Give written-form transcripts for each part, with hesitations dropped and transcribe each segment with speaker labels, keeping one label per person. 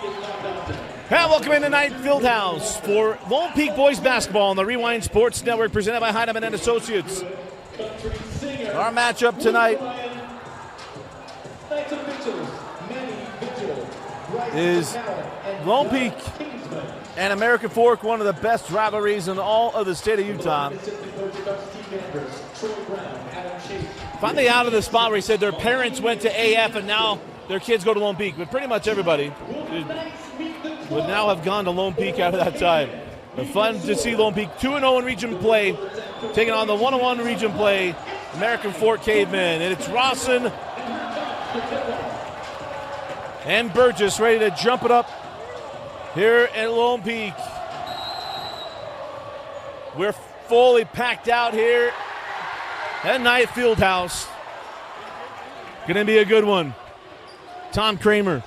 Speaker 1: And welcome in tonight, Fieldhouse, for Lone Peak Boys Basketball on the Rewind Sports Network, presented by Heinemann and Associates. Our matchup tonight is Lone Peak and American Fork, one of the best rivalries in all of the state of Utah. Finally out of the spot where he said their parents went to AF and now their kids go to Lone Peak, but pretty much everybody would now have gone to Lone Peak out of that time. But fun to see Lone Peak 2-0 in region play, taking on the 1-1 region play, American Fork Cavemen. And it's Rawson and Burgess ready to jump it up here at Lone Peak. We're fully packed out here at Night Fieldhouse. Gonna be a good one. Tom Kramer.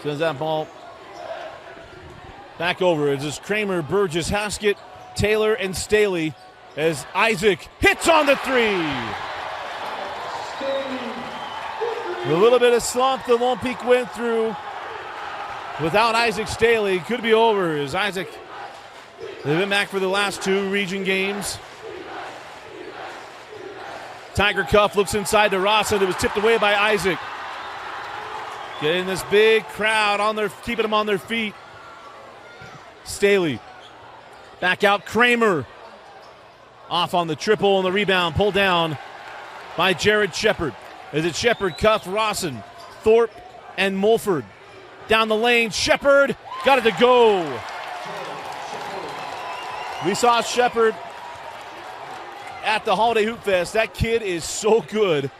Speaker 1: Sends that ball back over. It's just Kramer, Burgess, Haskett, Taylor, and Staley as Isaac hits on the three. A little bit of slump that Lone Peak went through without Isaac Staley. Could be over as Isaac, they've been back for the last two region games. Tiger Cuff looks inside to Rawson. It was tipped away by Isaac. Getting this big crowd on their, keeping them on their feet. Staley. Back out Kramer. Off on the triple and the rebound. Pulled down by Jared Shepard. Is it Shepard, Cuff, Rawson, Thorpe, and Mulford. Down the lane, Shepard got it to go. We saw Shepard at the Holiday Hoop Fest. That kid is so good.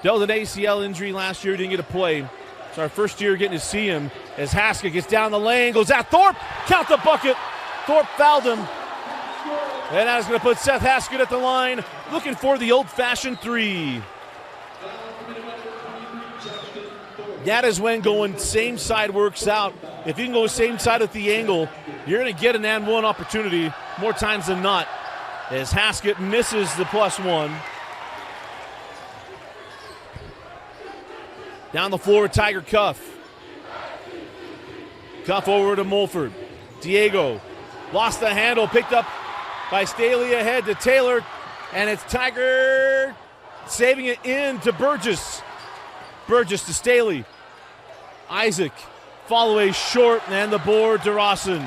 Speaker 1: Dealt with an ACL injury last year, didn't get to play. It's our first year getting to see him as Haskett gets down the lane, goes at Thorpe, count the bucket. Thorpe fouled him. And that is going to put Seth Haskett at the line, looking for the old-fashioned three. That is when going same side works out. If you can go same side with the angle, you're going to get an and one opportunity more times than not. As Haskett misses the +1. Down the floor, Tiger Cuff. Cuff over to Mulford. Diego lost the handle, picked up by Staley ahead to Taylor, and it's Tiger saving it in to Burgess. Burgess to Staley. Isaac, fall away short, and the board to Rawson.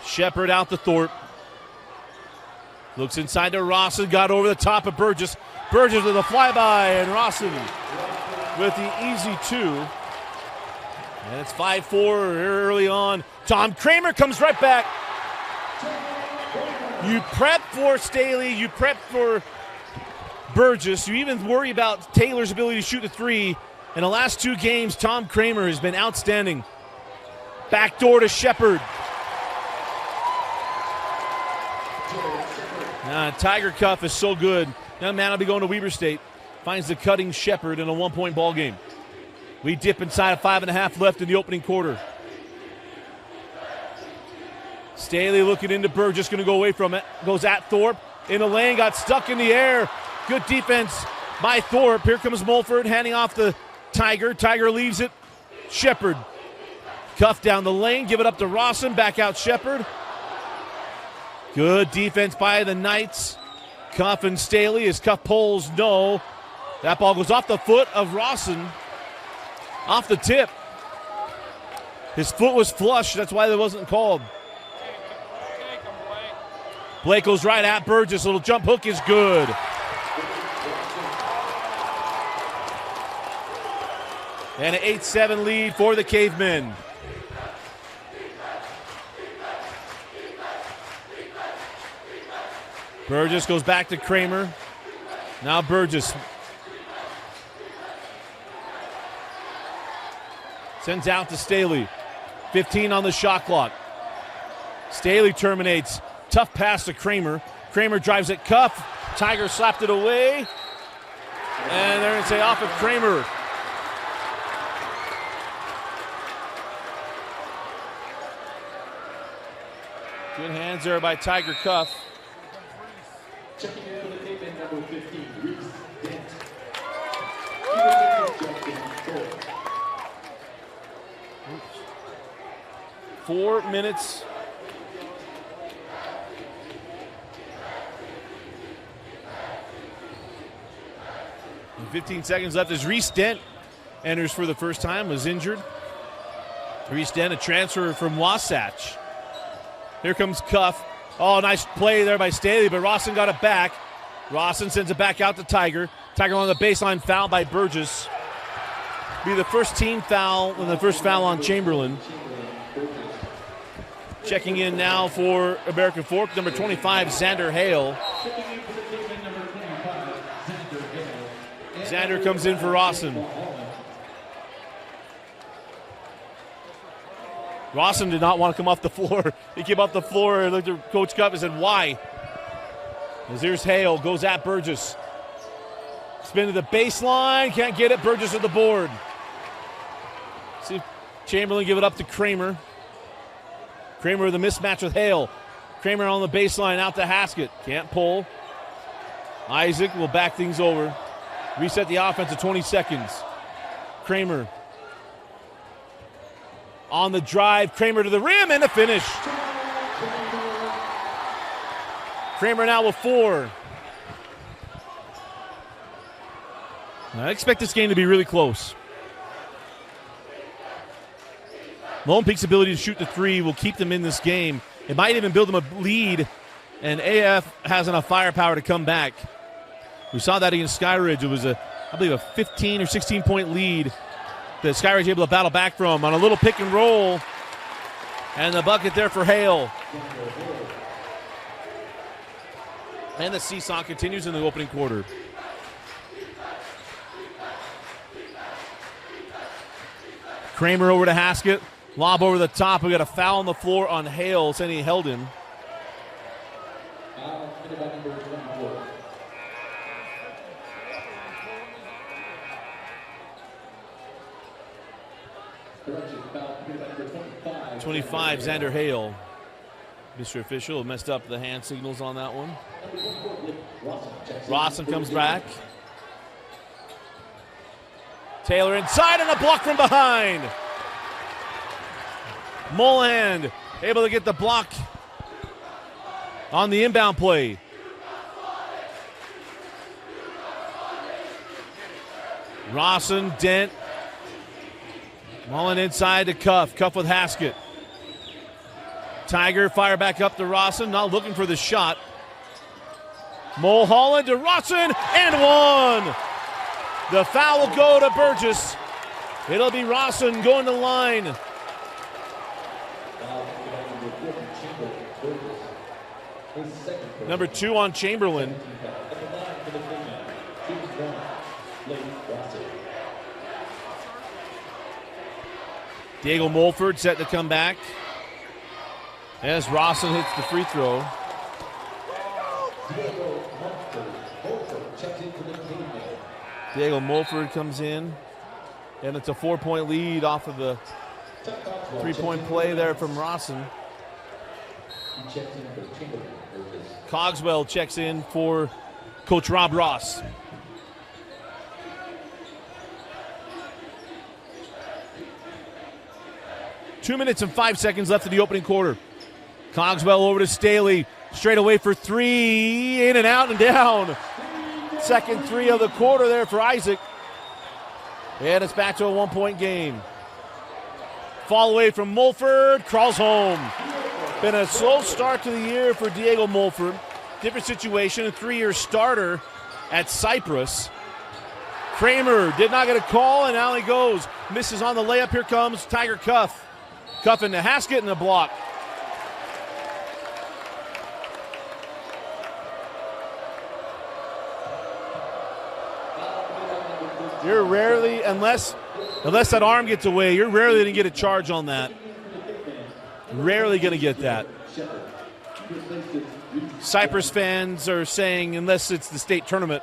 Speaker 1: Shepard out to Thorpe. Looks inside to Rawson, got over the top of Burgess. Burgess with a flyby, and Rawson with the easy two. And it's 5-4 early on. Tom Kramer comes right back. You prep for Staley, you prep for Burgess. You even worry about Taylor's ability to shoot the three. In the last two games, Tom Kramer has been outstanding. Backdoor to Shepard. Tiger Cuff is so good. Young man will be going to Weber State. Finds the cutting Shepard in a 1-point ball game. We dip inside of 5.5 left in the opening quarter. Staley looking into Burgess, going to go away from it. Goes at Thorpe. In the lane, got stuck in the air. Good defense by Thorpe. Here comes Mulford, handing off the Tiger. Tiger leaves it. Shepard. Cuff down the lane, give it up to Rawson. Back out Shepard. Good defense by the Knights. Cuff and Staley as Cuff pulls, no. That ball goes off the foot of Rawson. Off the tip. His foot was flush, that's why that wasn't called. Blake goes right at Burgess. Little jump hook is good. And an 8-7 lead for the Cavemen. Burgess goes back to Kramer. Now Burgess. Sends out to Staley. 15 on the shot clock. Staley terminates. Tough pass to Kramer. Kramer drives it. Cuff. Tiger slapped it away. And they're going to say off of Kramer. Good hands there by Tiger Cuff.
Speaker 2: Checking in for the Cavemen, number 15, Reese Dent.
Speaker 1: 4 minutes. And 15 seconds left as Reese Dent enters for the first time, was injured. Reese Dent, a transfer from Wasatch. Here comes Cuff. Oh, nice play there by Staley, but Rawson got it back. Rawson sends it back out to Tiger. Tiger on the baseline, foul by Burgess. Be the first team foul and the first foul on Chamberlain. Checking in now for American Fork, number 25, Xander Hale. Xander comes in for Rawson. Rawson did not want to come off the floor. He came off the floor and looked at Coach Cuff and said, why? As here's Hale, goes at Burgess. Spin to the baseline, can't get it. Burgess at the board. See if Chamberlain give it up to Kramer. Kramer with a mismatch with Hale. Kramer on the baseline, out to Haskett. Can't pull. Isaac will back things over. Reset the offense to 20 seconds. Kramer on the drive. Kramer to the rim and a finish. Kramer now with 4. I expect this game to be really close. Lone Peak's ability to shoot the 3 will keep them in this game. It might even build them a lead, and AF has enough firepower to come back. We saw that against Skyridge. It was, I believe, a 15 or 16-point lead that Skyridge able to battle back from on a little pick and roll. And the bucket there for Hale. And the seesaw continues in the opening quarter. Kramer over to Haskett. Lob over the top. We got a foul on the floor on Hale, saying he held him.
Speaker 2: Number
Speaker 1: 25, Xander Hale. Mr. Official messed up the hand signals on that one. Rawson comes back. Taylor inside and a block from behind. Mulhand able to get the block on the inbound play. Rawson, Dent. Mullen inside to Cuff. Cuff with Haskett. Tiger fire back up to Rawson, not looking for the shot. Mulholland to Rawson, and 1. The foul will go to Burgess. It'll be Rawson going to the line. Number 2 on Chamberlain. Diego Mulford set to come back as Rawson hits the free throw. Diego Mulford comes in, and it's a 4-point lead off of the 3-point play there from Rawson. Cogswell checks in for Coach Rob Ross. Two minutes and 5 seconds left in the opening quarter. Cogswell over to Staley. Straight away for 3. In and out and down. Second 3 of the quarter there for Isaac. And it's back to a 1-point game. Fall away from Mulford. Crawls home. Been a slow start to the year for Diego Mulford. Different situation. A 3-year starter at Cyprus. Kramer did not get a call, and now he goes. Misses on the layup. Here comes Tiger Cuff. Cuff into Haskett and a block. You're rarely, unless that arm gets away, you're rarely going to get a charge on that. Rarely going to get that. Cyprus fans are saying, unless it's the state tournament.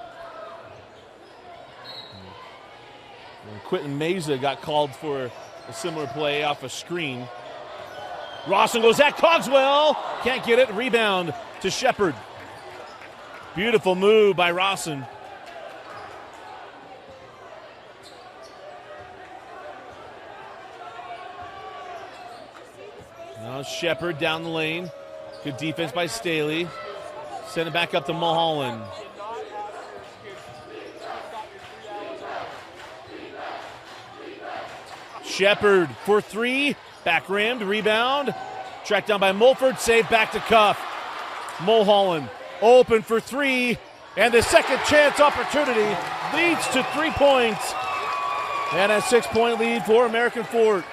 Speaker 1: Quentin Meza got called for a similar play off a screen. Rawson goes at Cogswell. Can't get it. Rebound to Shepard. Beautiful move by Rawson. Now Shepard down the lane. Good defense by Staley. Send it back up to Mulholland. Shepard for three. Back rimmed. Rebound. Tracked down by Mulford. Save back to Cuff. Mulholland open for three. And the second chance opportunity leads to 3 points. And a 6-point lead for American Fort.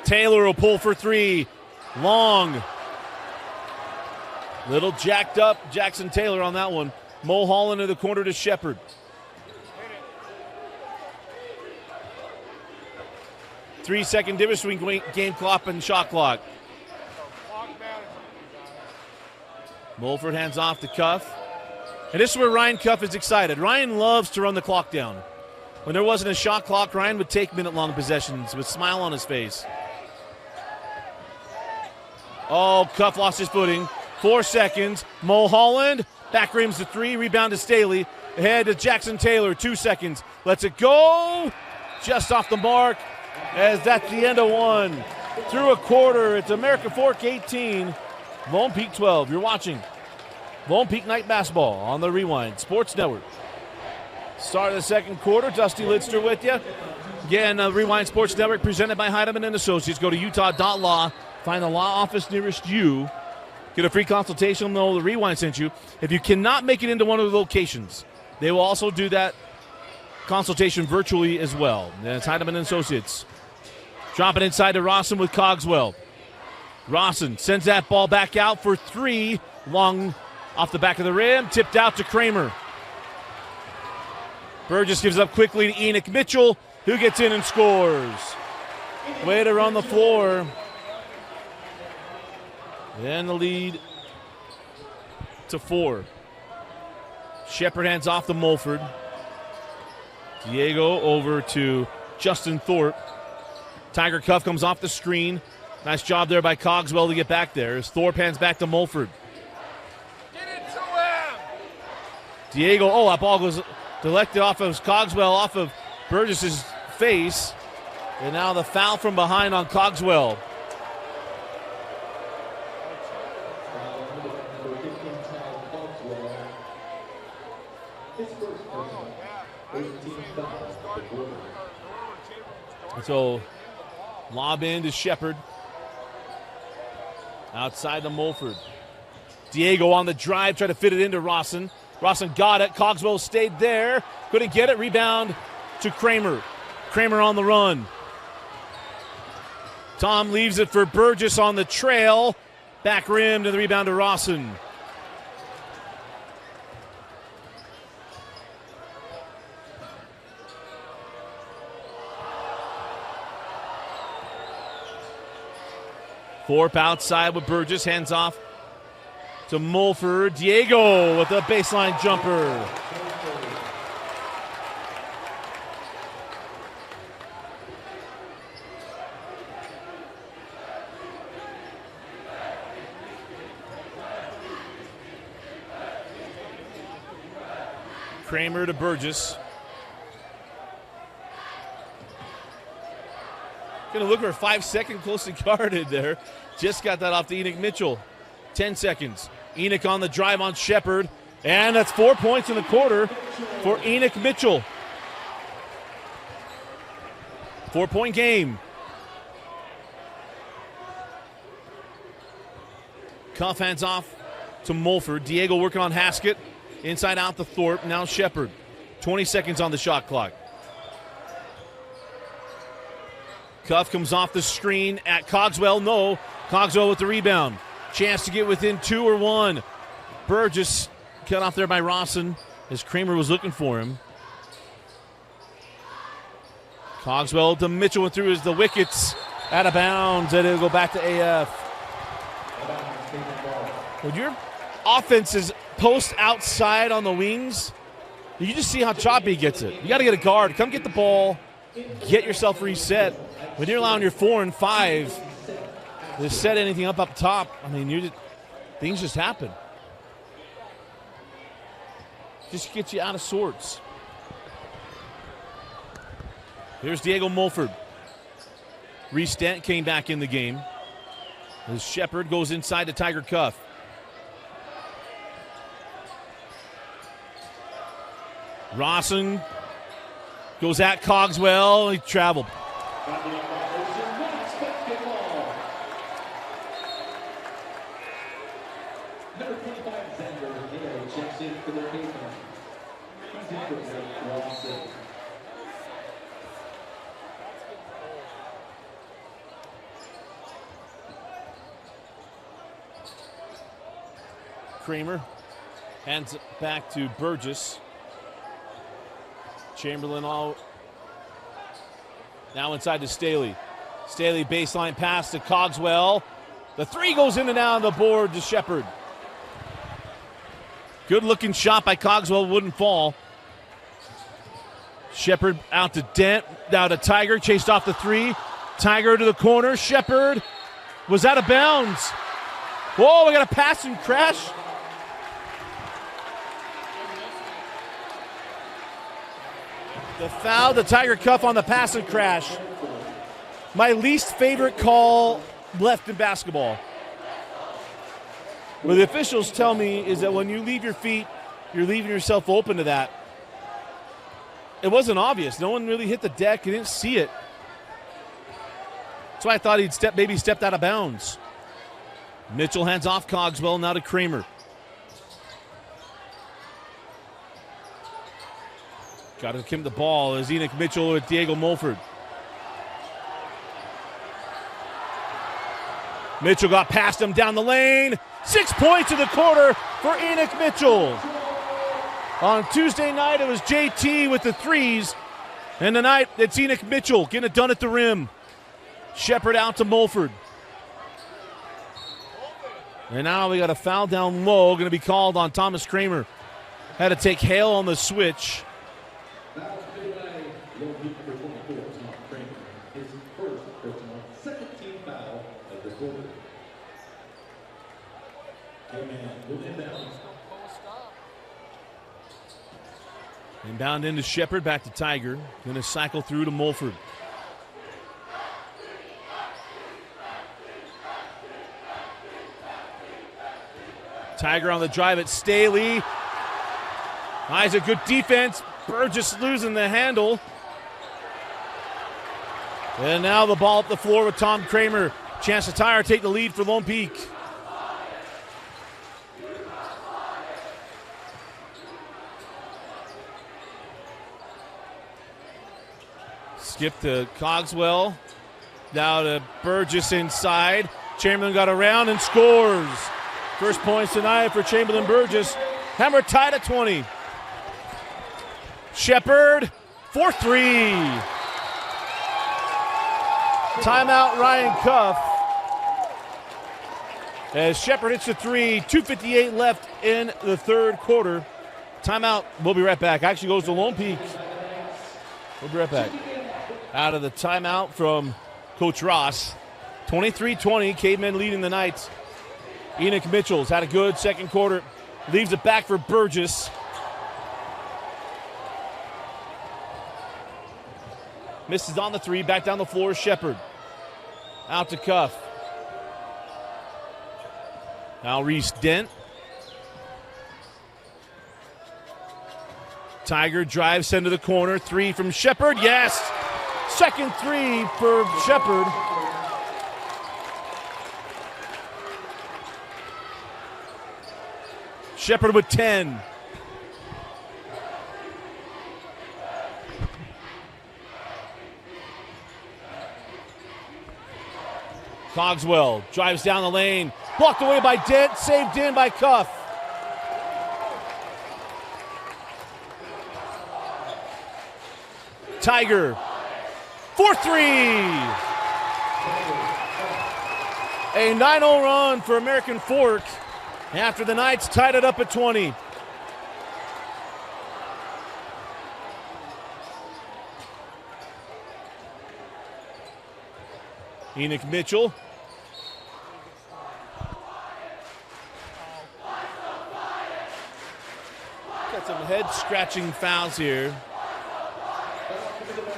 Speaker 1: Taylor will pull for three. Long. Little jacked up Jackson Taylor on that one. Mulholland in the corner to Shepard. Three-second difference between game clock and shot clock. Mulford hands off to Cuff. And this is where Ryan Cuff is excited. Ryan loves to run the clock down. When there wasn't a shot clock, Ryan would take minute-long possessions with a smile on his face. Oh, Cuff lost his footing. 4 seconds. Mulholland back rims to three. Rebound to Staley. Ahead to Jackson Taylor. 2 seconds. Lets it go. Just off the mark. As that's the end of one. Through a quarter. It's American Fork 18. Lone Peak 12. You're watching Lone Peak Night Basketball on the Rewind Sports Network. Start of the second quarter. Dusty Lidster with you. Again, Rewind Sports Network presented by Heidemann and Associates. Go to utah.law. Find the law office nearest you. Get a free consultation. Know the Rewind sent you. If you cannot make it into one of the locations, they will also do that consultation virtually as well. That's Heidemann and Associates. Dropping inside to Rawson with Cogswell. Rawson sends that ball back out for three. Long off the back of the rim. Tipped out to Kramer. Burgess gives up quickly to Enoch Mitchell, who gets in and scores. Way to run the floor. And the lead to 4. Shepard hands off to Mulford. Diego over to Justin Thorpe. Tiger Cuff comes off the screen. Nice job there by Cogswell to get back there as Thorpe hands back to Mulford.
Speaker 3: Get it to him!
Speaker 1: Diego, that ball goes deflected off of Cogswell, off of Burgess's face. And now the foul from behind on Cogswell. So, lob in to Shepard. Outside to Mulford. Diego on the drive, try to fit it into Rawson. Rawson got it. Cogswell stayed there. Couldn't get it. Rebound to Kramer. Kramer on the run. Tom leaves it for Burgess on the trail. Back rim to the rebound to Rawson. Thorpe outside with Burgess, hands off to Mulford. Diego with a baseline jumper. Kramer to Burgess. Going to look for a 5-second closely guarded there. Just got that off to Enoch Mitchell. 10 seconds. Enoch on the drive on Shepard. And that's 4 points in the quarter for Enoch Mitchell. 4-point game. Cuff hands off to Mulford. Diego working on Haskett. Inside out to Thorpe. Now Shepard. 20 seconds on the shot clock. Cuff comes off the screen at Cogswell. No. Cogswell with the rebound. Chance to get within 2 or 1. Burgess cut off there by Rawson as Kramer was looking for him. Cogswell to Mitchell went through as the wickets out of bounds, and it'll go back to AF. When your offense is post outside on the wings, You just see how choppy he gets it. You got to get a guard. Come get the ball. Get yourself reset. When you're allowing your 4 and 5 to set anything up top, I mean, things just happen. Just get you out of sorts. Here's Diego Mulford. Reese Dent came back in the game. As Shepard goes inside to Tiger Cuff. Rawson goes at Cogswell. He traveled.
Speaker 2: Number 25, Xander Hale checks in for their Cavemen. He's in for Rawson.
Speaker 1: Kramer hands it back to Burgess. Chamberlain all now inside to Staley. Staley baseline pass to Cogswell. The 3 goes in and out on the board to Shepard. Good looking shot by Cogswell, wouldn't fall. Shepard out to Dent, now to Tiger, chased off the 3. Tiger to the corner. Shepard was out of bounds. Whoa, we got a pass and crash. The foul, the Tiger Cuff on the pass and crash. My least favorite call left in basketball. What the officials tell me is that when you leave your feet, you're leaving yourself open to that. It wasn't obvious. No one really hit the deck. You didn't see it. That's why I thought he'd maybe stepped out of bounds. Mitchell hands off Cogswell, now to Kramer. Got to give him the ball as Enoch Mitchell with Diego Mulford. Mitchell got past him down the lane. 6 points in the quarter for Enoch Mitchell. On Tuesday night, it was JT with the 3s. And tonight, it's Enoch Mitchell getting it done at the rim. Shepard out to Mulford. And now we got a foul down low, going to be called on Thomas Kramer. Had to take Hale on the switch. Inbound into Shepard, back to Tiger. Going to cycle through to Mulford. Tiger on the drive at Staley. Eyes a good defense. Burgess losing the handle. And now the ball up the floor with Tom Kramer. Chance to Tiger take the lead for Lone Peak. Skip to Cogswell. Now to Burgess inside. Chamberlain got around and scores. First points tonight for Chamberlain Burgess. Hammer tied at 20. Shepard, 4-3. Timeout Ryan Cuff. As Shepard hits the 3, 2:58 left in the third quarter. Timeout, we'll be right back. Actually goes to Lone Peak. We'll be right back. Out of the timeout from Coach Ross. 23-20, Cavemen leading the night. Enoch Mitchell's had a good second quarter. Leaves it back for Burgess. Misses on the 3, back down the floor, Shepard. Out to Cuff. Now Reese Dent. Tiger drives into the corner. 3 from Shepard, yes! Second 3 for Shepard. Shepard with 10. Cogswell drives down the lane. Blocked away by Dent. Saved in by Cuff. Tiger. 4-3. A 9-0 run for American Fork after the Knights tied it up at 20. Enoch Mitchell. Got some head-scratching fouls here.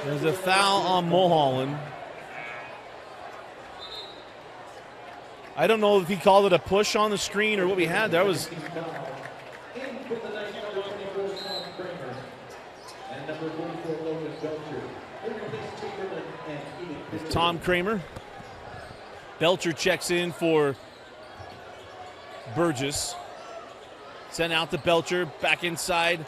Speaker 1: There's a foul on Mulholland. I don't know if he called it a push on the screen or what we had. That was... Tom Kramer. Belcher checks in for Burgess. Sent out to Belcher, back inside.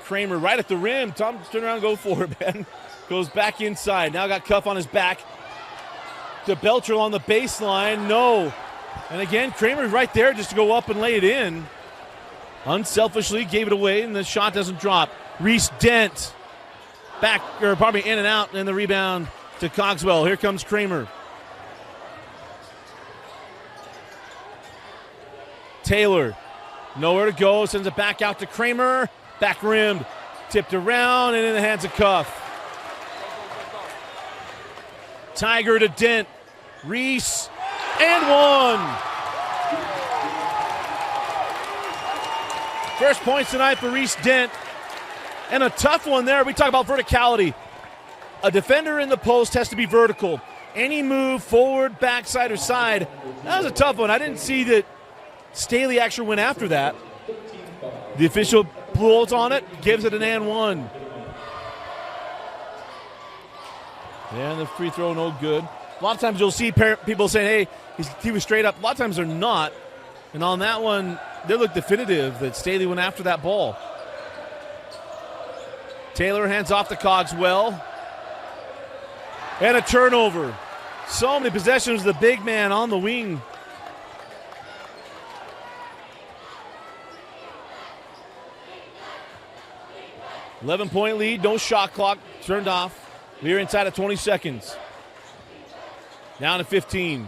Speaker 1: Kramer right at the rim. Tom, turn around and go for it, man. Goes back inside. Now got Cuff on his back. To Belcher on the baseline. No. And again, Kramer right there just to go up and lay it in. Unselfishly gave it away, and the shot doesn't drop. Reese Dent back, or probably in and out, and the rebound to Cogswell. Here comes Kramer. Taylor, nowhere to go, sends it back out to Kramer. Back rimmed, tipped around, and in the hands of Cuff. Tiger to Dent. Reese, and one. First points tonight for Reese Dent. And a tough one there. We talk about verticality. A defender in the post has to be vertical. Any move, forward, backside, or side, that was a tough one. I didn't see that Staley actually went after that. The official blows on it, gives it an and one. And the free throw, no good. A lot of times you'll see people saying, hey, he was straight up. A lot of times they're not. And on that one, they look definitive that Staley went after that ball. Taylor hands off to Cogswell. And a turnover. So many possessions, the big man on the wing. $11-point lead, no shot clock, turned off. We're inside of 20 seconds. Down to 15.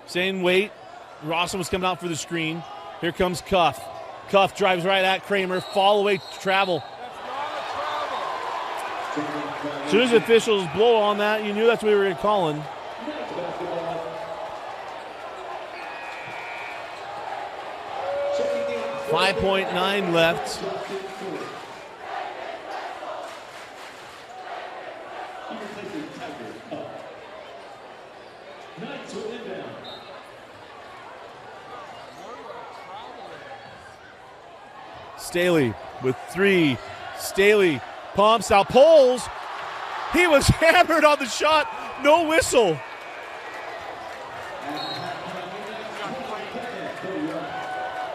Speaker 1: Same weight. Rawson was coming out for the screen. Here comes Cuff. Cuff drives right at Kramer. Fall away travel. As soon as the officials blow on that, you knew that's what we were calling. .9 left. Staley with three. Staley pumps out, pulls. He was hammered on the shot. No whistle.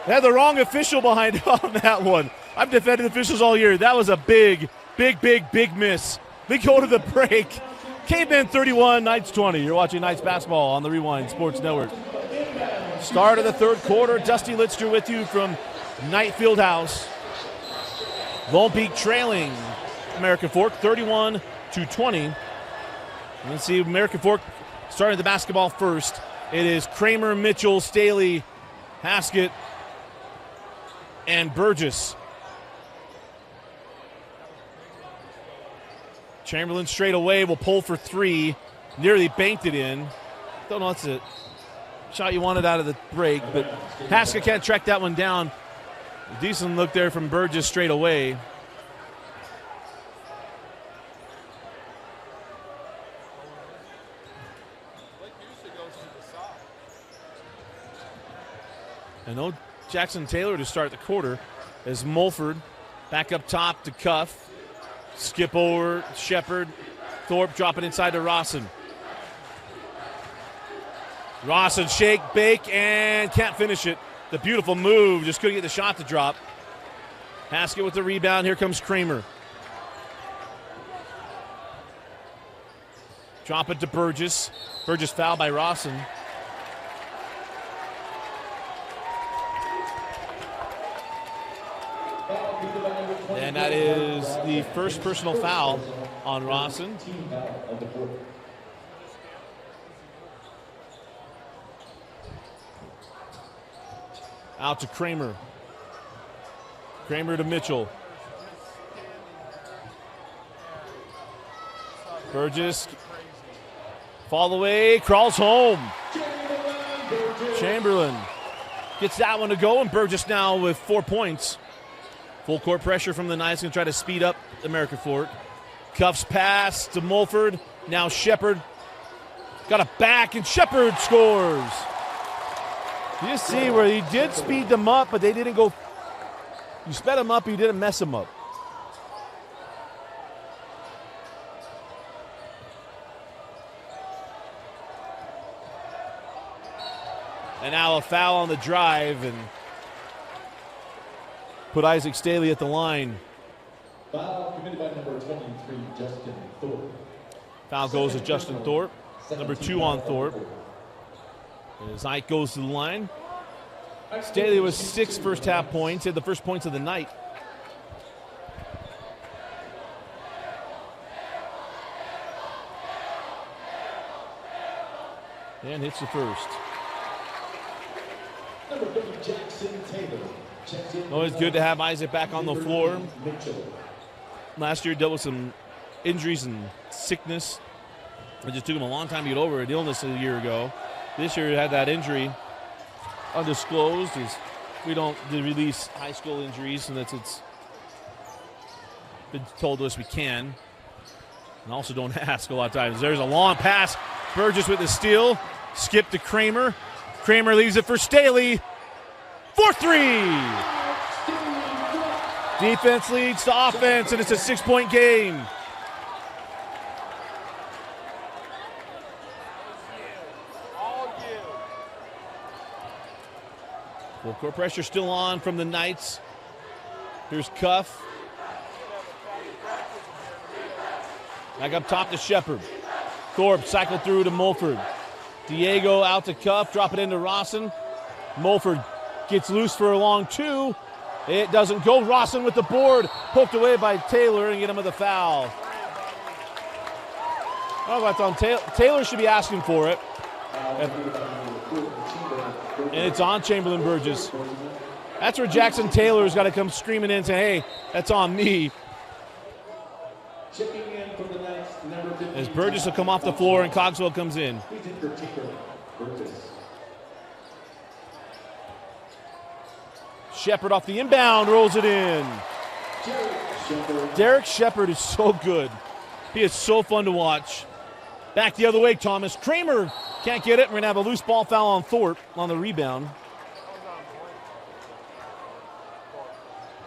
Speaker 1: They had the wrong official behind on that one. I've defended officials all year. That was a big miss. We go to the break. Cavemen 31, Knights 20. You're watching Knights basketball on the Rewind Sports Network. Start of the third quarter. Dusty Litster with you from Knight Fieldhouse. Lone Peak trailing American Fork 31-20. Let's see American Fork starting the basketball first. It is Kramer, Mitchell, Staley, Haskett, and Burgess. Chamberlain straight away will pull for three. Nearly banked it in. Don't know what's the shot you wanted out of the break, but Haskett can't track that one down. A decent look there from Burgess straight away. And no Jackson Taylor to start the quarter as Mulford back up top to Cuff. Skip over Shepard. Thorpe dropping inside to Rawson. Rawson shake, bake, and can't finish it. The beautiful move, just couldn't get the shot to drop. Haskett with the rebound. Here comes Kramer. Drop it to Burgess. Burgess fouled by Rawson. And that is the first personal foul on Rawson. Out to Kramer. Kramer to Mitchell. Burgess Fall away, crawls home. Chamberlain gets that one to go, and Burgess now with 4 points. Full court pressure from the Knights, going to try to speed up American Fort. Cuffs pass to Mulford. Now Shepard got a back, and Shepard scores. You see where he did speed them up, but they didn't go. You sped them up, you didn't mess them up. And now a foul on the drive, and put Isaac Staley at the line.
Speaker 2: Foul committed by number 23, Justin Thorpe.
Speaker 1: Foul goes to Justin Thorpe. Number 2 on Thorpe. As Ike goes to the line. Staley was 6 first half points. He had the first points of the night. And hits the first.
Speaker 2: Number 30, Jackson Taylor.
Speaker 1: Always good to have Isaac back on the floor. Last year dealt with some injuries and sickness. It just took him a long time to get over an illness a year ago. This year he had that injury undisclosed. We don't release high school injuries, and it's been told to us we can. And also don't ask a lot of times. There's a long pass. Burgess with the steal. Skip to Kramer. Kramer leaves it for Staley. 4-3. Defense leads to offense, and it's a 6-point game. Full court pressure still on from the Knights. Here's Cuff. Back up top to Shepard. Thorpe cycled through to Mulford. Diego out to Cuff, drop it into Rawson. Mulford gets loose for a long 2. It doesn't go. Rawson with the board, poked away by Taylor, and get him with a foul. Oh, that's on Taylor should be asking for it. And it's on Chamberlain Burgess. That's where Jackson Taylor's got to come screaming in and say, hey, that's on me. As Burgess will come off the floor and Cogswell comes in. Shepard off the inbound, rolls it in. Derek Shepard is so good. He is so fun to watch. Back the other way, Thomas. Kramer can't get it. We're going to have a loose ball foul on Thorpe on the rebound.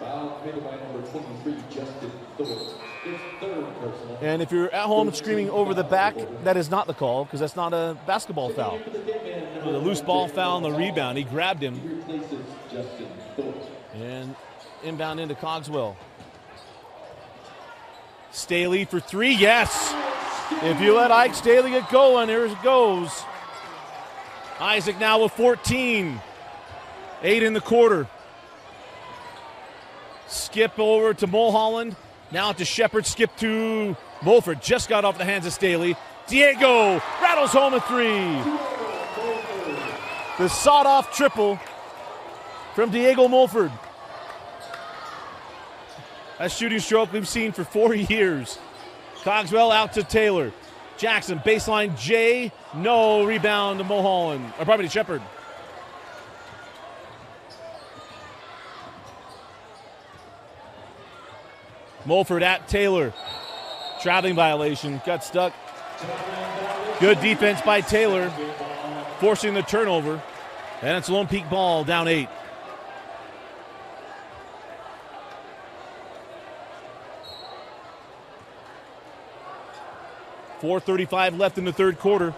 Speaker 2: Foul committed by number 23, Justin Thorpe. His third personal.
Speaker 1: And if you're at home screaming over the back, that is not the call because that's not a basketball foul. With a loose ball foul on the rebound. He grabbed him.
Speaker 2: He replaces Justin Thorpe.
Speaker 1: And inbound into Cogswell. Staley for 3, yes. If you let Ike Staley get going, here it goes. Isaac now with 14. 8 in the quarter. Skip over to Mulholland. Now to Shepard. Skip to Mulford. Just got off the hands of Staley. Diego rattles home a 3. The sawed-off triple from Diego Mulford. A shooting stroke we've seen for 4 years. Cogswell out to Taylor. Jackson, baseline J. No, rebound to Mulholland. Or probably to Shepard. Mulford at Taylor. Traveling violation. Got stuck. Good defense by Taylor. Forcing the turnover. And it's Lone Peak ball, down 8. .435 left in the third quarter.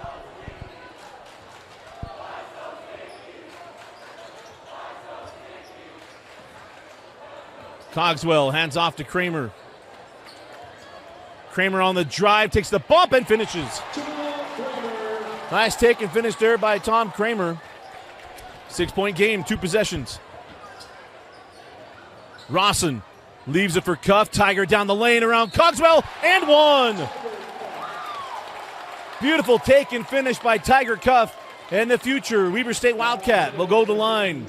Speaker 1: Cogswell hands off to Kramer. Kramer on the drive, takes the bump and finishes. Nice take and finish there by Tom Kramer. 6-point game, 2 possessions. Rawson leaves it for Cuff. Tiger down the lane around Cogswell and 1. Beautiful take and finish by Tiger Cuff. And the future Weber State Wildcat will go to the line.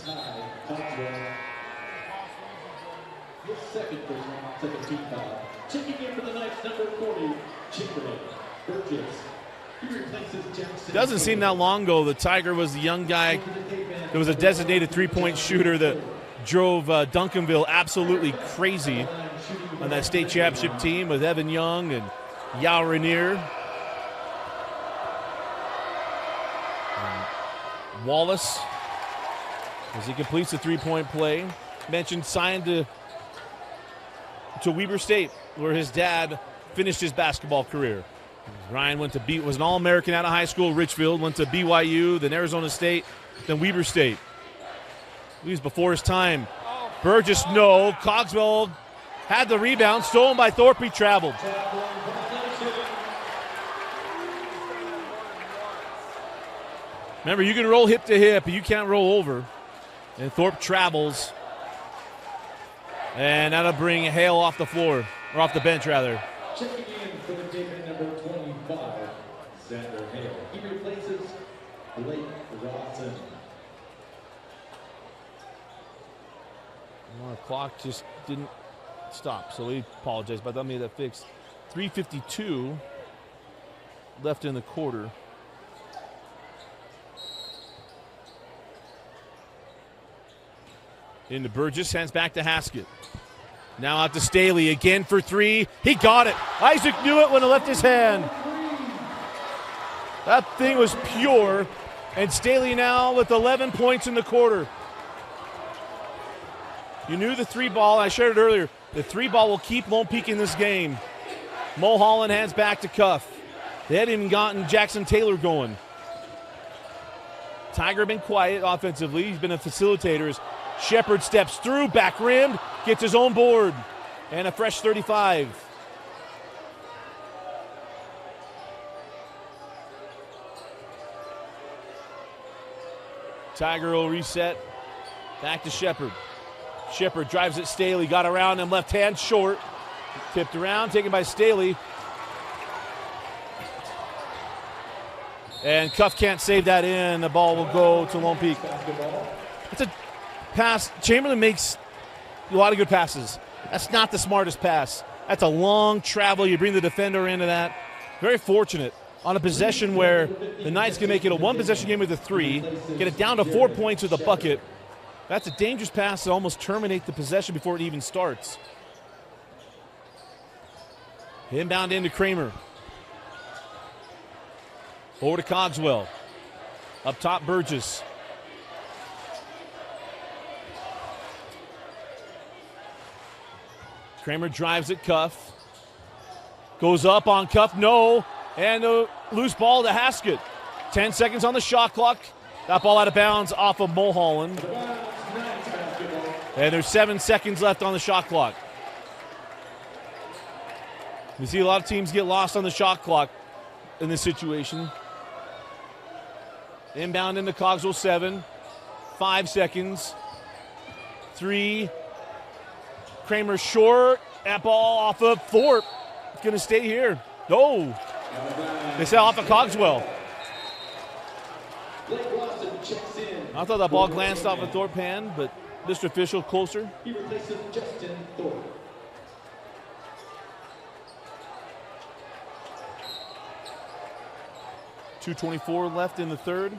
Speaker 2: Second team foul. Checking in for the Knights, number 40, Chamberlain Burgess.
Speaker 1: Doesn't seem that long ago the Tiger was the young guy that was a designated three-point shooter that drove Duncanville absolutely crazy on that state championship team with Evan Young and Yao Rainier. Wallace, as he completes the three-point play, mentioned signed to Weber State, where his dad finished his basketball career. Ryan was an All-American out of high school, Richfield, went to BYU, then Arizona State, then Weber State. He was before his time. Burgess, no. Cogswell had the rebound, stolen by Thorpe, he traveled. Remember, you can roll hip to hip, but you can't roll over. And Thorpe travels. And that'll bring Hale off the floor, or off the bench, rather.
Speaker 2: Checking in for the Cavemen, number 25, Xander Hale. He replaces Blake Rawson.
Speaker 1: Well, the clock just didn't stop, so we apologize, but that made that fixed. 3:52 left in the quarter. Into Burgess, hands back to Haskett. Now out to Staley again for three. He got it. Isaac knew it when it left his hand. That thing was pure. And Staley now with 11 points in the quarter. You knew the three ball, I shared it earlier, the three ball will keep Lone Peak in this game. Mulholland hands back to Cuff. They hadn't even gotten Jackson Taylor going. Tiger been quiet offensively. He's been a facilitator. Shepard steps through, back rimmed, gets his own board, and a fresh 35. Tiger will reset, back to Shepard. Shepard drives at Staley, got around him, left hand short, tipped around, taken by Staley. And Cuff can't save that in. The ball will go to Lone Peak. It's a pass. Chamberlain makes a lot of good passes. That's not the smartest pass. That's a long travel. You bring the defender into that. Very fortunate on a possession where the Knights can make it a one-possession game with a three, get it down to 4 points with a bucket. That's a dangerous pass to almost terminate the possession before it even starts. Inbound into Kramer. Over to Cogswell. Up top, Burgess. Kramer drives at Cuff. Goes up on Cuff, no. And a loose ball to Haskett. 10 seconds on the shot clock. That ball out of bounds off of Mulholland. And there's 7 seconds left on the shot clock. You see a lot of teams get lost on the shot clock in this situation. Inbound into Cogswell, 7. 5 seconds. 3. Kramer short. That ball off of Thorpe. It's going to stay here. No. They said off of Cogswell. I thought that ball glanced off of Thorpe's hand, but this official closer.
Speaker 2: He replaces Justin Thorpe.
Speaker 1: .224 left in the third.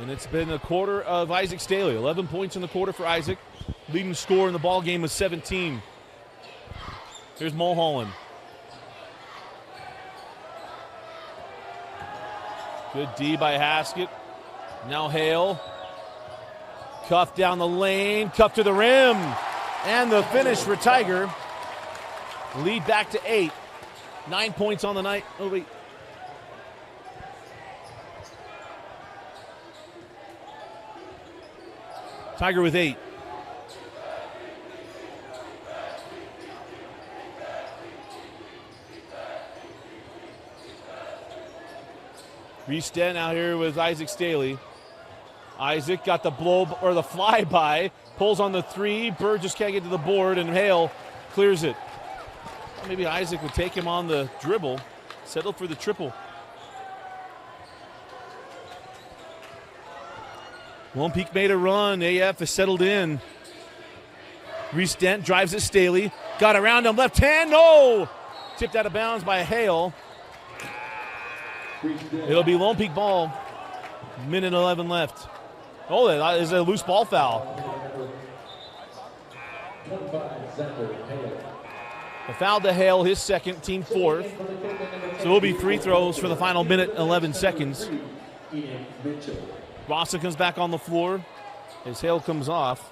Speaker 1: And it's been a quarter of Isaac Staley. 11 points in the quarter for Isaac. Leading scorer in the ball game was 17. Here's Mulholland. Good D by Haskett. Now Hale. Cuff down the lane. Cuff to the rim. And the finish for Tiger. Lead back to 8. 9 points on the night. Oh, wait. Tiger with 8. Reese Dent out here with Isaac Staley. Isaac got the blow or the flyby, pulls on the 3. Burgess can't get to the board, and Hale clears it. Well, maybe Isaac would take him on the dribble, settle for the triple. Lone Peak made a run. AF has settled in. Reese Dent drives at Staley. Got around him. Left hand. No! Tipped out of bounds by Hale. It'll be Lone Peak ball. Minute 11 left. Oh, that is a loose ball foul. A foul to Hale, his second, team fourth. So it will be free throws for the final minute, 11 seconds. Rawson comes back on the floor as Hale comes off.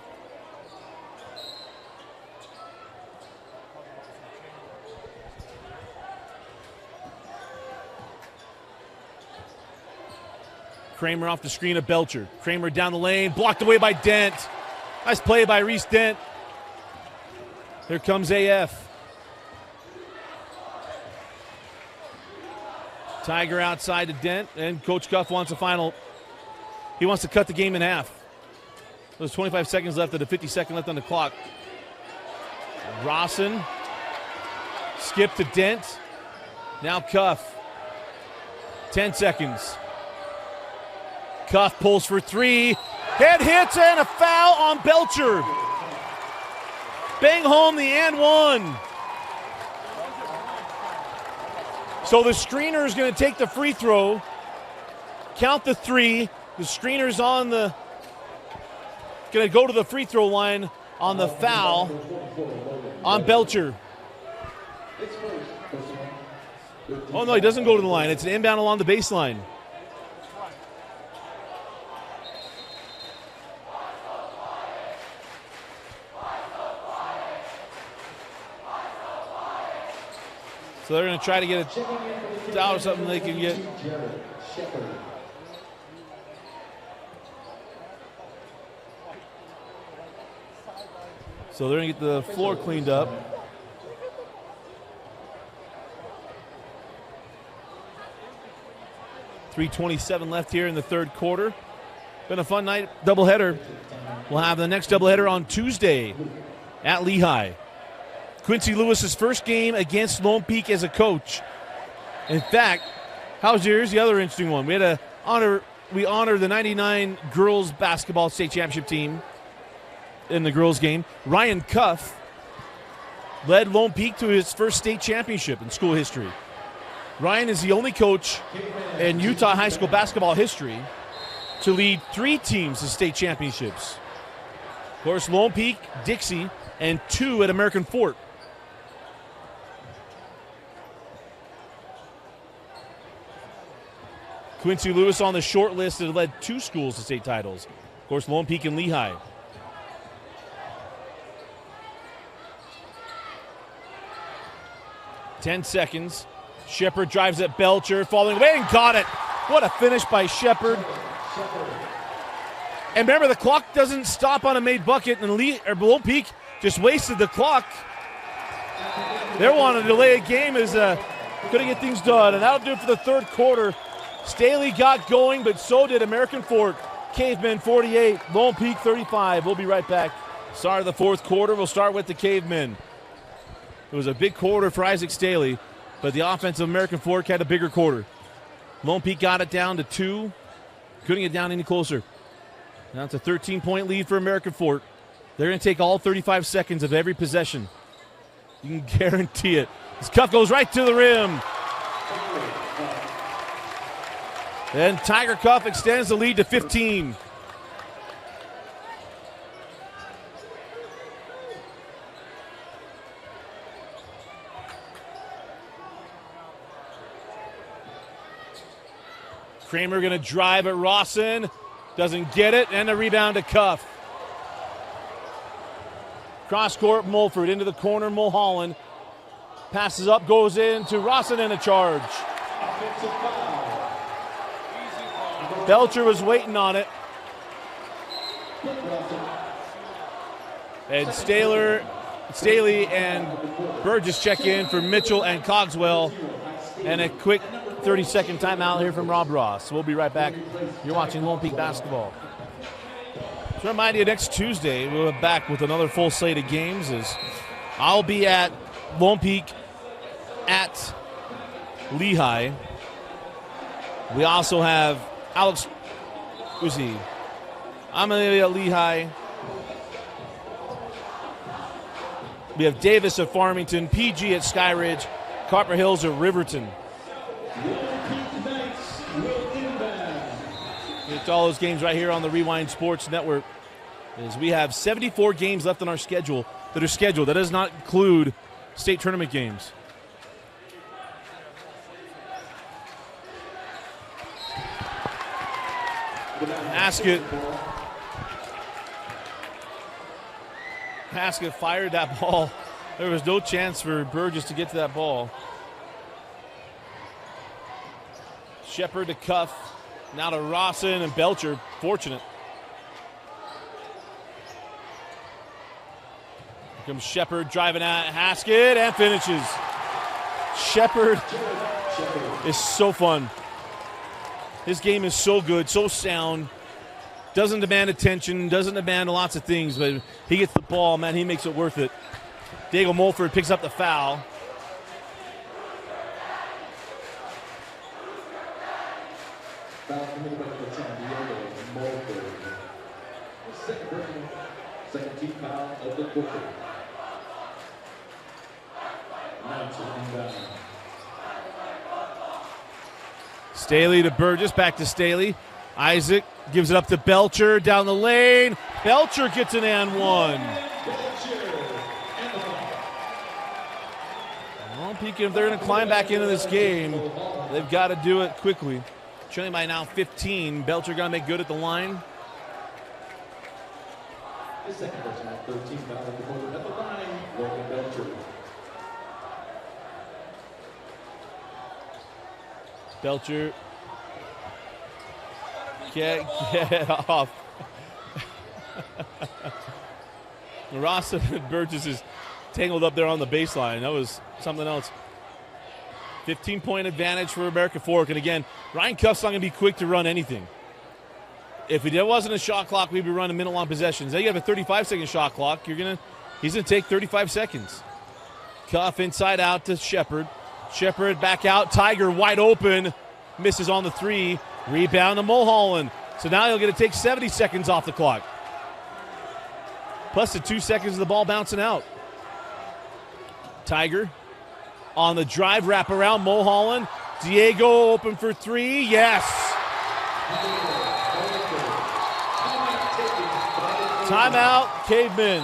Speaker 1: Kramer off the screen of Belcher. Kramer down the lane, blocked away by Dent. Nice play by Reese Dent. Here comes AF. Tiger outside to Dent, and Coach Cuff wants a final. He wants to cut the game in half. There's 25 seconds left, and a 50-second left on the clock. Rawson. Skip to Dent. Now Cuff. 10 seconds. Cuff pulls for three. Head hits and a foul on Belcher. Bang home the and one. So the screener is going to take the free throw. Count the three. The screener's on the. Going to go to the free throw line on the foul on Belcher. Oh no, he doesn't go to the line. It's an inbound along the baseline. So they're going to try to get it down or something they can get. So they're going to get the floor cleaned up. .327 left here in the third quarter. Been a fun night, doubleheader. We'll have the next doubleheader on Tuesday at Lehigh. Quincy Lewis's first game against Lone Peak as a coach. In fact, here's the other interesting one. We honor the 99 girls basketball state championship team in the girls game. Ryan Cuff led Lone Peak to his first state championship in school history. Ryan is the only coach in Utah high school basketball history to lead 3 teams to state championships. Of course, Lone Peak, Dixie, and 2 at American Fort. Quincy Lewis on the short list that led 2 schools to state titles. Of course, Lone Peak and Lehigh. Ten seconds. Shepard drives at Belcher, falling away and got it. What a finish by Shepard. And remember, the clock doesn't stop on a made bucket, and Lone Peak just wasted the clock. They wanted to delay a game as couldn't get things done, and that'll do it for the third quarter. Staley got going, but so did American Fort. Cavemen 48, Lone Peak 35. We'll be right back. Start of the fourth quarter. We'll start with the Cavemen. It was a big quarter for Isaac Staley, but the offense of American Fort had a bigger quarter. Lone Peak got it down to 2. Couldn't get down any closer. Now it's a 13-point lead for American Fort. They're going to take all 35 seconds of every possession. You can guarantee it. This cuff goes right to the rim. And Tiger Cuff extends the lead to 15. Kramer going to drive at Rawson. Doesn't get it, and a rebound to Cuff. Cross court, Mulford into the corner, Mulholland. Passes up, goes in to Rawson, and a charge. Belcher was waiting on it. And Staley and Burgess check in for Mitchell and Cogswell. And a quick 30-second timeout here from Rob Ross. We'll be right back. You're watching Lone Peak basketball. To remind you, next Tuesday, we'll be back with another full slate of games. As I'll be at Lone Peak at Lehigh. We also have Alex, who's he? I'm going to be at Lehigh. We have Davis at Farmington, PG at Skyridge, Copper Hills at Riverton. Back to all those games right here on the Rewind Sports Network. As we have 74 games left on our schedule that are scheduled. That does not include state tournament games. Haskett fired that ball. There was no chance for Burgess to get to that ball. Shepard to Cuff. Now to Rawson and Belcher. Fortunate. Here comes Shepard driving at Haskett and finishes. Shepard is so fun. His game is so good, so sound. Doesn't demand attention, doesn't demand lots of things, but he gets the ball, man, he makes it worth it. Diego Mulford picks up the foul.
Speaker 2: Foul committed by number 10, Diego Mulford. Second team foul of the quarter.
Speaker 1: Staley to Burgess, back to Staley. Isaac gives it up to Belcher down the lane. Belcher gets an and one. Well, Pekin, if they're going to climb back into this game, they've got to do it quickly. Trailing by now 15. Belcher got to make good at the line.
Speaker 2: His second personal, 13 foul at the quarter at the line, Logan Belcher.
Speaker 1: Belcher can't get off. Ross and Burgess is tangled up there on the baseline. That was something else. 15-point advantage for America Fork. And again, Ryan Cuff's not going to be quick to run anything. If it wasn't a shot clock, we'd be running minute-long possessions. Now you have a 35-second shot clock. He's going to take 35 seconds. Cuff inside out to Shepard. Shepard back out. Tiger wide open. Misses on the three. Rebound to Mulholland. So now he'll get to take 70 seconds off the clock. Plus the 2 seconds of the ball bouncing out. Tiger on the drive, wrap around Mulholland. Diego open for three. Yes. Timeout, Cavemen.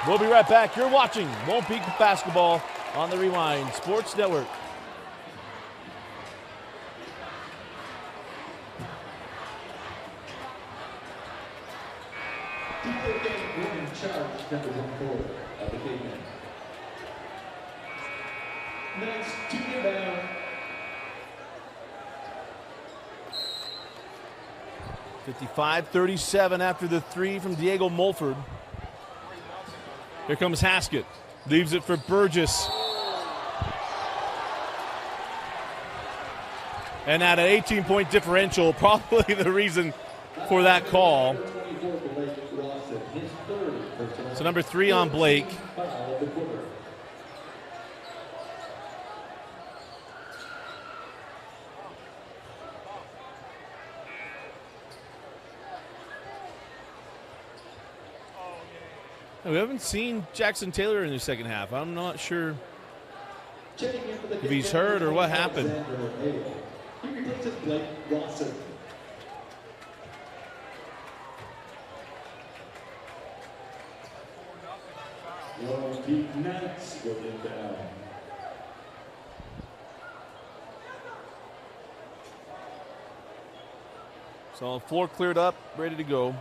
Speaker 1: We'll be right back. You're watching Lone Peak Basketball on the Rewind Sports Network.
Speaker 2: Next, to get down.
Speaker 1: 55-37 after the three from Diego Mulford. Here comes Haskett. Leaves it for Burgess. And at an 18-point differential, probably the reason for that call. So number 3 on Blake. We haven't seen Jackson Taylor in the second half. I'm not sure if he's hurt or what happened.
Speaker 2: He replaces Blake Rawson. Lone Peak Knights will get down.
Speaker 1: So floor cleared up, ready to go.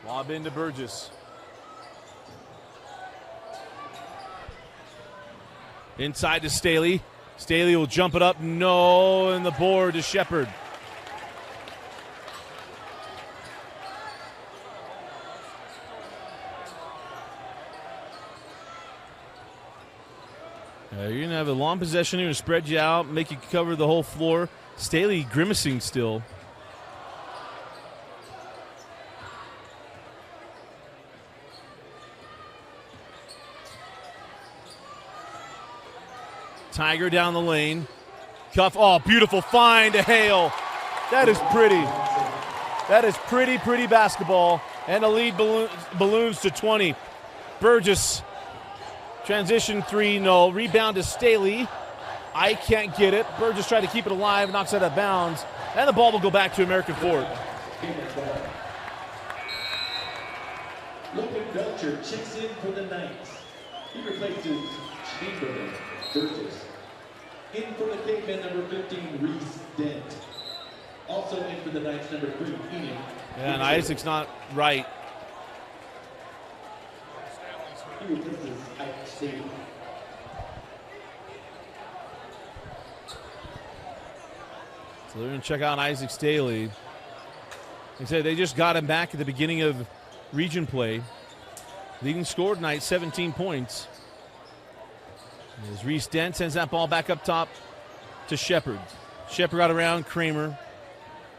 Speaker 1: Lob into Burgess. Inside to Staley. Staley will jump it up. No, and the board to Shepard. You're going to have a long possession. You're going to spread you out, make you cover the whole floor. Staley grimacing still. Tiger down the lane. Cuff, oh, beautiful find to Hale. That is pretty. That is pretty basketball. And the lead balloons to 20. Burgess, transition three, no. Rebound to Staley. I can't get it. Burgess tried to keep it alive, knocks it out of bounds, and the ball will go back to American Fort.
Speaker 2: Logan Belcher checks in for the Knights. He replaces Chamberlain Burgess. In for the Cavemen, number 15, Reese Dent. Also in for the Knights, number 3, Enoch.
Speaker 1: Yeah, and Isaac's not right.
Speaker 2: He replaces Ike Staley.
Speaker 1: So they're going to check out Isaac Staley. Like I said, they just got him back at the beginning of region play. Leading scorer tonight, 17 points. As Reese Dent sends that ball back up top to Shepard. Shepard got around Kramer.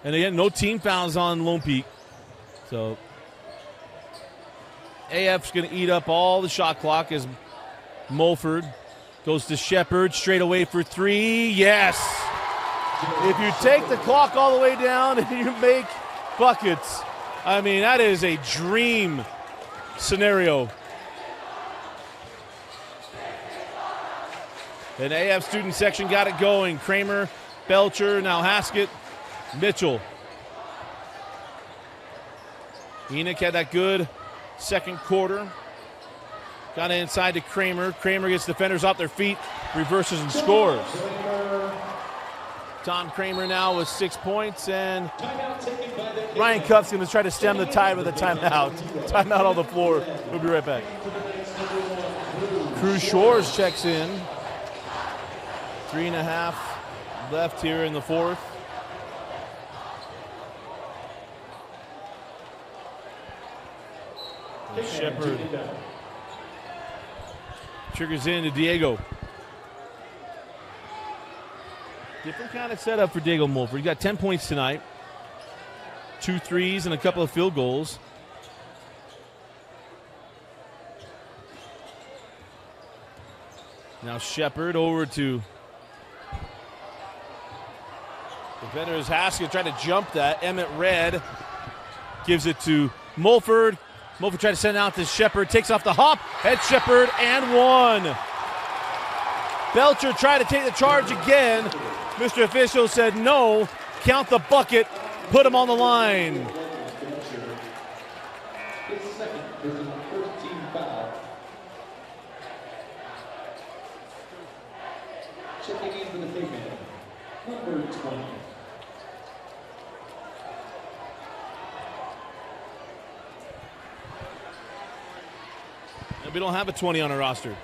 Speaker 1: And again, no team fouls on Lone Peak. So AF's going to eat up all the shot clock as Mulford goes to Shepard straight away for 3. Yes. If you take the clock all the way down and you make buckets, I mean, that is a dream scenario. And AF student section got it going. Kramer, Belcher, now Haskett, Mitchell. Enoch had that good second quarter. Got it inside to Kramer. Kramer gets defenders off their feet, reverses and scores. Tom Kramer now with 6 points, and Ryan Cuff's going to try to stem the tide with a timeout. Timeout on the floor. We'll be right back. Cruz Shores checks in. 3.5 left here in the fourth. Shepard triggers into Diego. Different kind of setup for Diego Mulford. He got 10 points tonight. 2 threes and a couple of field goals. Now Shepard over to defenders. Haskett tried to jump that. Emmett Red gives it to Mulford. Mulford tried to send it out to Shepard. Takes off the hop. Head Shepard and 1. Belcher tried to take the charge again. Mr. Official said no. Count the bucket. Put him on the line.
Speaker 2: His second is a first-team foul. Checking in for the Cavemen, number 20.
Speaker 1: We don't have a 20 on our roster.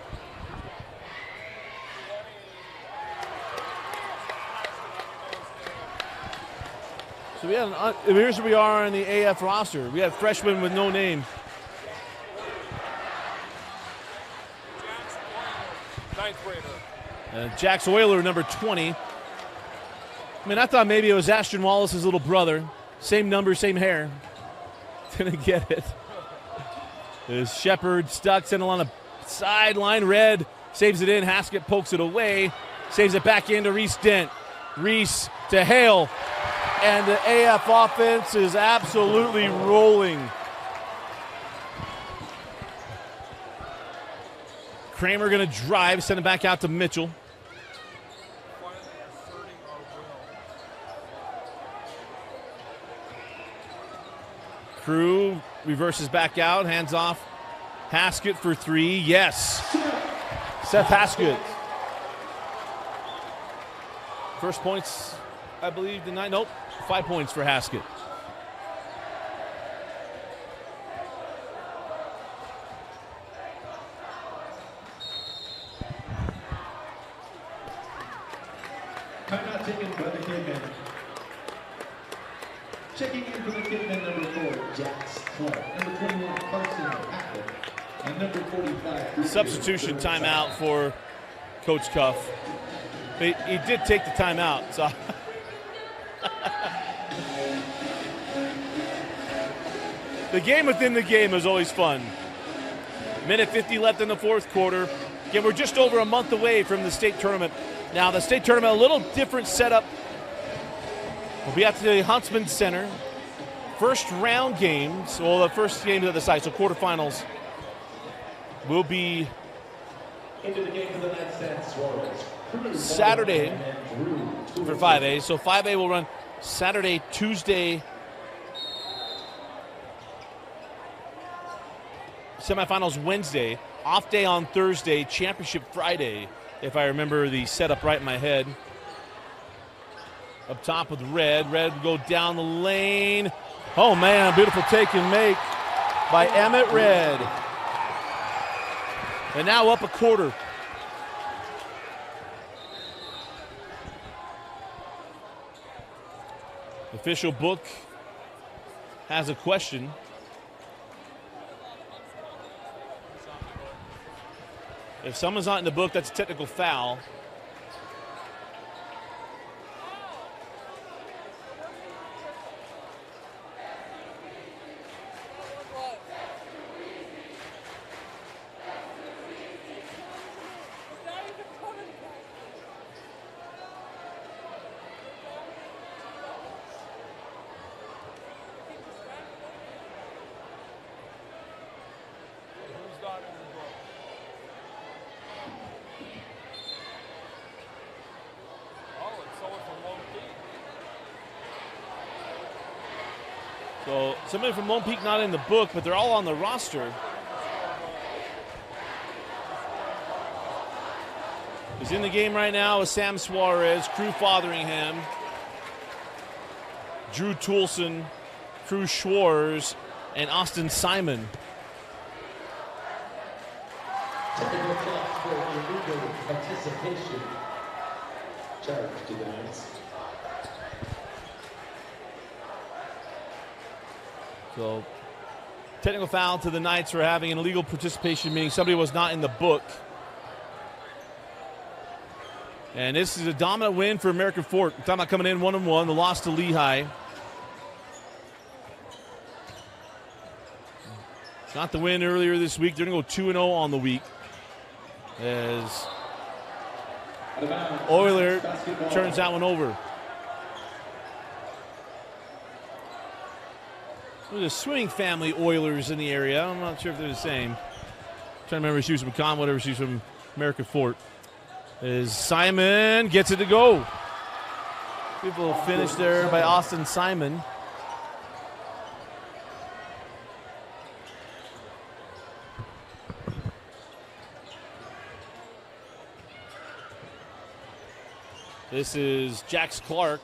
Speaker 1: So we have here's where we are on the AF roster. We have freshmen with no name.
Speaker 3: Ninth grader.
Speaker 1: Jax Euler, number 20. I mean, I thought maybe it was Ashton Wallace's little brother. Same number, same hair. Didn't get it. Is Shepard stuck, sent along the sideline. Red saves it in. Haskett pokes it away. Saves it back into Reese Dent. Reese to Hale. And the AF offense is absolutely rolling. Kramer going to drive, send it back out to Mitchell. Crew reverses back out, hands off. Haskett for 3, yes. Seth Haskett. First points, I believe, tonight. Nope, 5 points for Haskett.
Speaker 2: Timeout taken by the Cavemen. Checking in for the Cavemen, number 4, Jax Clark. Number 21, Carson Packard. And number 45.
Speaker 1: Substitution timeout for Coach Cuff. He did take the timeout, so. The game within the game is always fun. Minute 50 left in the fourth quarter. Again, we're just over a month away from the state tournament. Now, the state tournament, a little different setup. We'll be at the Huntsman Center. First round games, well, the first games of the site, so quarterfinals, will be
Speaker 2: into the game for the Knights and Suarez.
Speaker 1: Saturday for 5A. So 5A will run Saturday, Tuesday, semifinals Wednesday, off day on Thursday, championship Friday, if I remember the setup right in my head. Up top with Red. Red will go down the lane. Oh, man, a beautiful take and make by Emmett Red. And now up a quarter. Official book has a question. If someone's not in the book, that's a technical foul. So somebody from Lone Peak not in the book, but they're all on the roster. He's in the game right now with Sam Suarez, Crew Fotheringham, Drew Toulson, Crew Schwartz, and Austin Simon.
Speaker 2: Technical clock for illegal participation. Charge to the Knights.
Speaker 1: So, technical foul to the Knights for having an illegal participation, meaning somebody was not in the book. And this is a dominant win for American Fork. We're talking about coming in 1-1, the loss to Lehigh. Got the win earlier this week. They're going to go 2-0 on the week. As Euler turns that one over. There's a swimming family Oilers in the area. I'm not sure if they're the same. I'm trying to remember if she's from Conwood or if she's from American Fort. As Simon gets it to go. Beautiful finish there by Austin Simon. This is Jax Clark.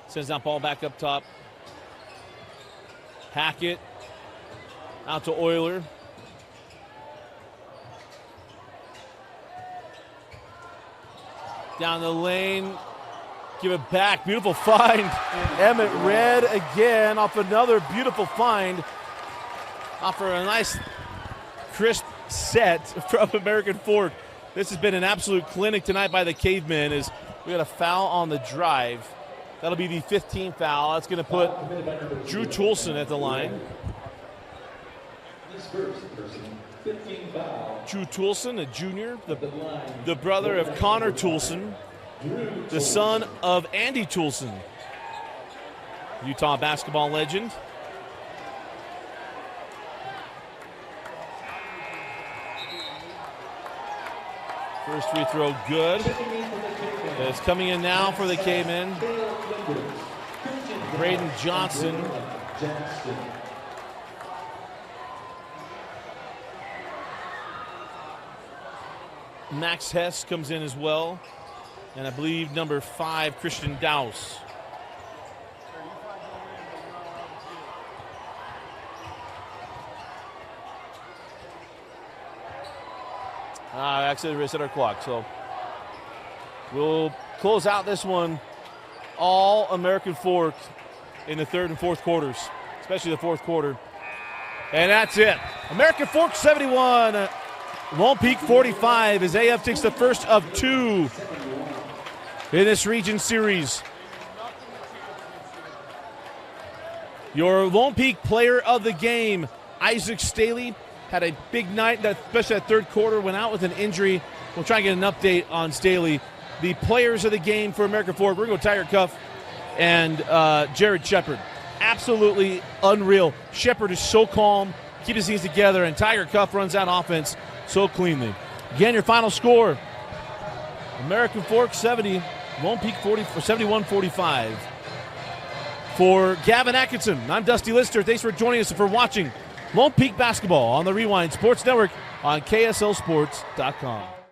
Speaker 1: Sends that ball back up top. Hackett out to Euler. Down the lane. Give it back. Beautiful find. Emmett Red again off another beautiful find. Off for a nice crisp set from American Fort. This has been an absolute clinic tonight by the Cavemen as we got a foul on the drive. That'll be the 15th foul. That's going to put Drew Toulson at the line. Drew Toulson, a junior, the brother of Connor Toulson, the son of Andy Toulson, Utah basketball legend. First free throw good. It's coming in now for the Cavemen. Braden Johnson. Max Hess comes in as well. And I believe number 5, Christian Dowse. Actually, we reset our clock, so we'll close out this one all American Fork in the third and fourth quarters, especially the fourth quarter. And that's it. American Fork 71, Lone Peak 45 as AF takes the first of 2 in this region series. Your Lone Peak player of the game, Isaac Staley, had a big night, especially that third quarter, went out with an injury. We'll try and get an update on Staley. The players of the game for American Fork, we're going to go Tiger Cuff and Jared Shepard. Absolutely unreal. Shepard is so calm, keep his things together, and Tiger Cuff runs that offense so cleanly. Again, your final score, American Fork 70, Lone Peak 71-45. For Gavin Atkinson, I'm Dusty Lister. Thanks for joining us and for watching Lone Peak Basketball on the Rewind Sports Network on KSLSports.com.